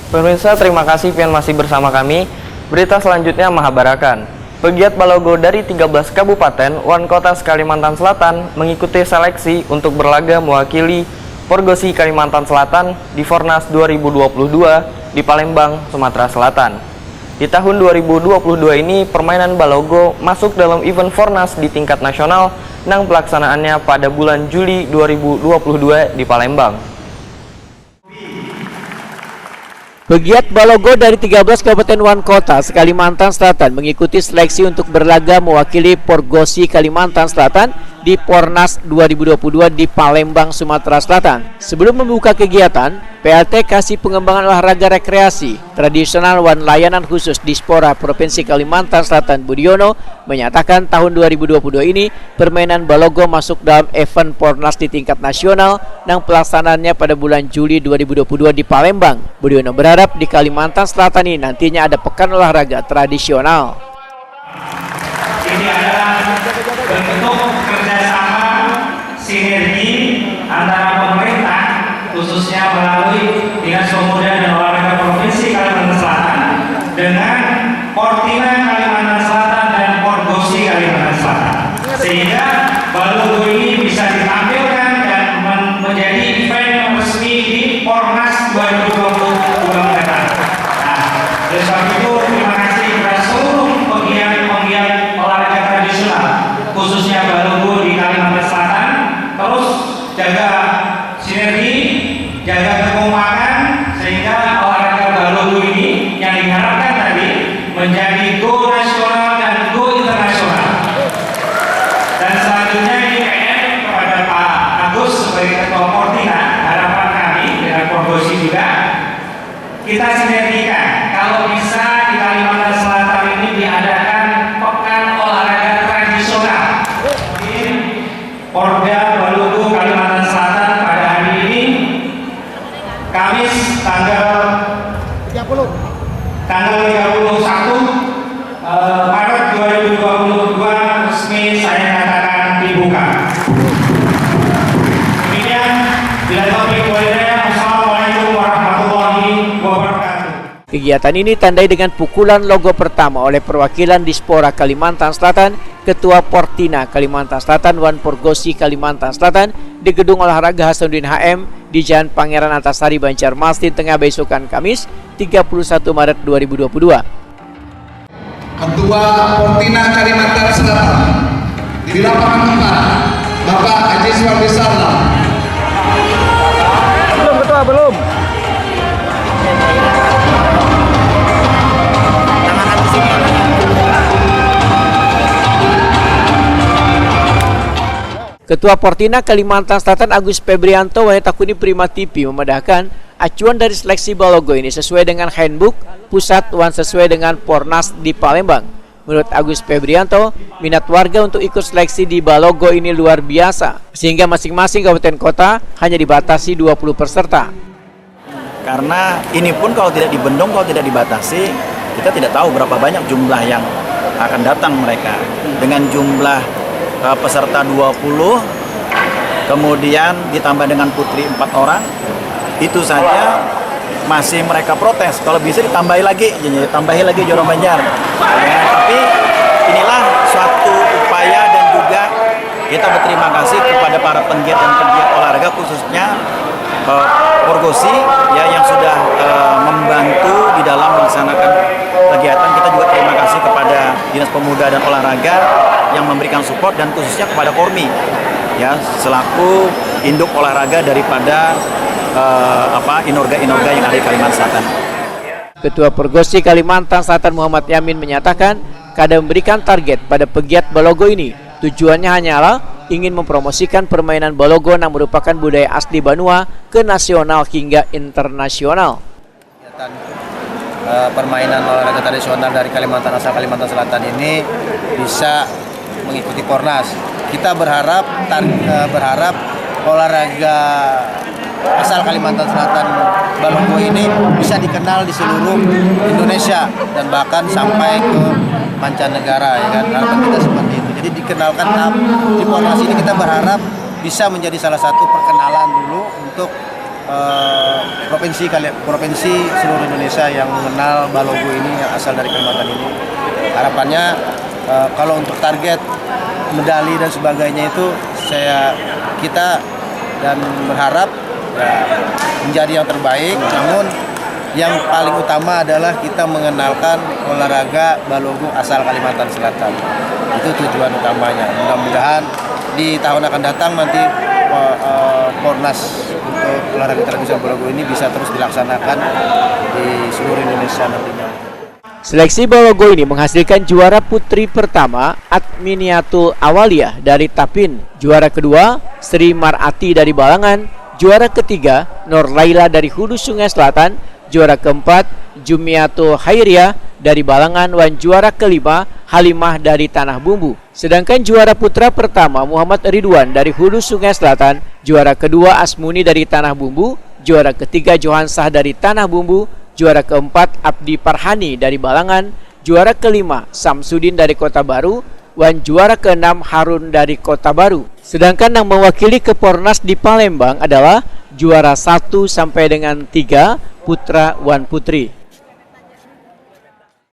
Pemirsa, terima kasih yang masih bersama kami. Berita selanjutnya Mahabarakan. Pegiat Balogo dari 13 kabupaten Wan Kota Kalimantan Selatan mengikuti seleksi untuk berlaga mewakili Porgosi Kalimantan Selatan di Fornas 2022 di Palembang, Sumatera Selatan. Di tahun 2022 ini, permainan Balogo masuk dalam event Fornas di tingkat nasional yang pelaksanaannya pada bulan Juli 2022 di Palembang. Pegiat Balogo dari 13 Kabupaten Wan Kota Kalimantan Selatan mengikuti seleksi untuk berlaga mewakili Porgosi Kalimantan Selatan di Pornas 2022 di Palembang, Sumatera Selatan. Sebelum membuka kegiatan, PLT Kasih Pengembangan Olahraga Rekreasi Tradisional Wan Layanan Khusus Dispora Provinsi Kalimantan Selatan Budiono menyatakan tahun 2022 ini permainan Balogo masuk dalam event Pornas di tingkat nasional yang pelaksanaannya pada bulan Juli 2022 di Palembang. Budiono berharap di Kalimantan Selatan ini nantinya ada pekan olahraga tradisional. Ini adalah bentuk kerjasama sinergi antara pemerintah khususnya melalui Dinas Pemuda dan Olahraga Provinsi Kalimantan Selatan dengan Portina Kalimantan Selatan dan Porgosi Kalimantan Selatan, sehingga Balogo ini bisa ditampilkan dan menjadi event yang resmi di Pornas 2022 mendatang. Nah, oleh sebab itu terima kasih kepada seluruh penggiat olahraga tradisional khususnya Balogo di Kalimantan Selatan. Terus jaga sinergi, jaga kekompakan sehingga olahraga Balogo ini yang diharapkan tadi menjadi go nasional dan go internasional. Dan selanjutnya ini PR kepada Pak Agus sebagai Ketua Portina, harapan kami dengan Porgosi juga kita sinergikan kalau bisa di Kalimantan Selatan ini diadakan pekan olahraga tradisional di Porda Balogo Kalimantan Selatan pada hari ini Kamis tanggal 31 Maret 2022 resmi saya katakan dibuka. Demikian bila topik walidaya. Assalamualaikum warahmatullahi wabarakatuh. Kegiatan ini ditandai dengan pukulan logo pertama oleh perwakilan Dispora Kalimantan Selatan, Ketua Portina Kalimantan Selatan Wan Porgosi Kalimantan Selatan di Gedung Olahraga Hasanuddin HM di Jalan Pangeran Antasari, Banjarmasin, Tengah besokan Kamis 31 Maret 2022. Ketua Portina Kalimantan Selatan di lapangan 4, Bapak Haji Suwardi Salam. Belum, Ketua, belum. Ketua Portina Kalimantan Selatan Agus Febrianto Wanita Kuni Prima TV memedahkan acuan dari seleksi Balogo ini sesuai dengan handbook pusat Wan sesuai dengan Pornas di Palembang. Menurut Agus Febrianto, minat warga untuk ikut seleksi di Balogo ini luar biasa, sehingga masing-masing kabupaten kota hanya dibatasi 20 peserta. Karena ini pun kalau tidak dibendung, kalau tidak dibatasi, kita tidak tahu berapa banyak jumlah yang akan datang mereka. Dengan jumlah peserta 20, kemudian ditambah dengan putri 4 orang, itu saja masih mereka protes. Kalau bisa ditambahi lagi Joro Banjar. Ya, tapi inilah suatu upaya dan juga kita berterima kasih kepada para penggiat dan penggiat olahraga khususnya Porgosi ya yang sudah membantu di dalam melaksanakan kegiatan. Kita juga terima kasih kepada Dinas Pemuda dan Olahraga yang memberikan support dan khususnya kepada Kormi ya selaku induk olahraga daripada inorga-inorga yang ada di Kalimantan Selatan. Ketua Porgosi Kalimantan Selatan Muhammad Yamin menyatakan kadang memberikan target pada pegiat Balogo ini. Tujuannya hanyalah ingin mempromosikan permainan Balogo yang merupakan budaya asli Banua ke nasional hingga internasional. Permainan olahraga tradisional dari Kalimantan asal Kalimantan Selatan ini bisa mengikuti Pornas. Kita berharap olahraga asal Kalimantan Selatan Balogo ini bisa dikenal di seluruh Indonesia dan bahkan sampai ke mancanegara, ya kan? Harapan kita seperti itu. Jadi dikenalkan di Pornas ini kita berharap bisa menjadi salah satu perkenalan dulu untuk provinsi seluruh Indonesia yang mengenal Balogo ini yang asal dari Kalimantan ini. Harapannya kalau untuk target medali dan sebagainya itu kita dan berharap ya, menjadi yang terbaik. Namun yang paling utama adalah kita mengenalkan olahraga Balogo asal Kalimantan Selatan. Itu tujuan utamanya. Mudah-mudahan di tahun akan datang nanti Pornas untuk olahraga tradisional Balogo ini bisa terus dilaksanakan di seluruh Indonesia nantinya. Seleksi Balogo ini menghasilkan juara putri pertama Adminiatul Awaliyah dari Tapin, juara kedua Sri Marati dari Balangan, juara ketiga Nur Laila dari Hulu Sungai Selatan, juara keempat Jumiatul Hairiyah dari Balangan, dan juara kelima Halimah dari Tanah Bumbu. Sedangkan juara putra pertama Muhammad Ridwan dari Hulu Sungai Selatan, juara kedua Asmuni dari Tanah Bumbu, juara ketiga Johansah dari Tanah Bumbu, juara keempat Abdi Parhani dari Balangan, juara kelima Samsudin dari Kota Baru, dan juara keenam Harun dari Kota Baru. Sedangkan yang mewakili ke Pornas di Palembang adalah juara 1 sampai dengan 3 putra wan putri.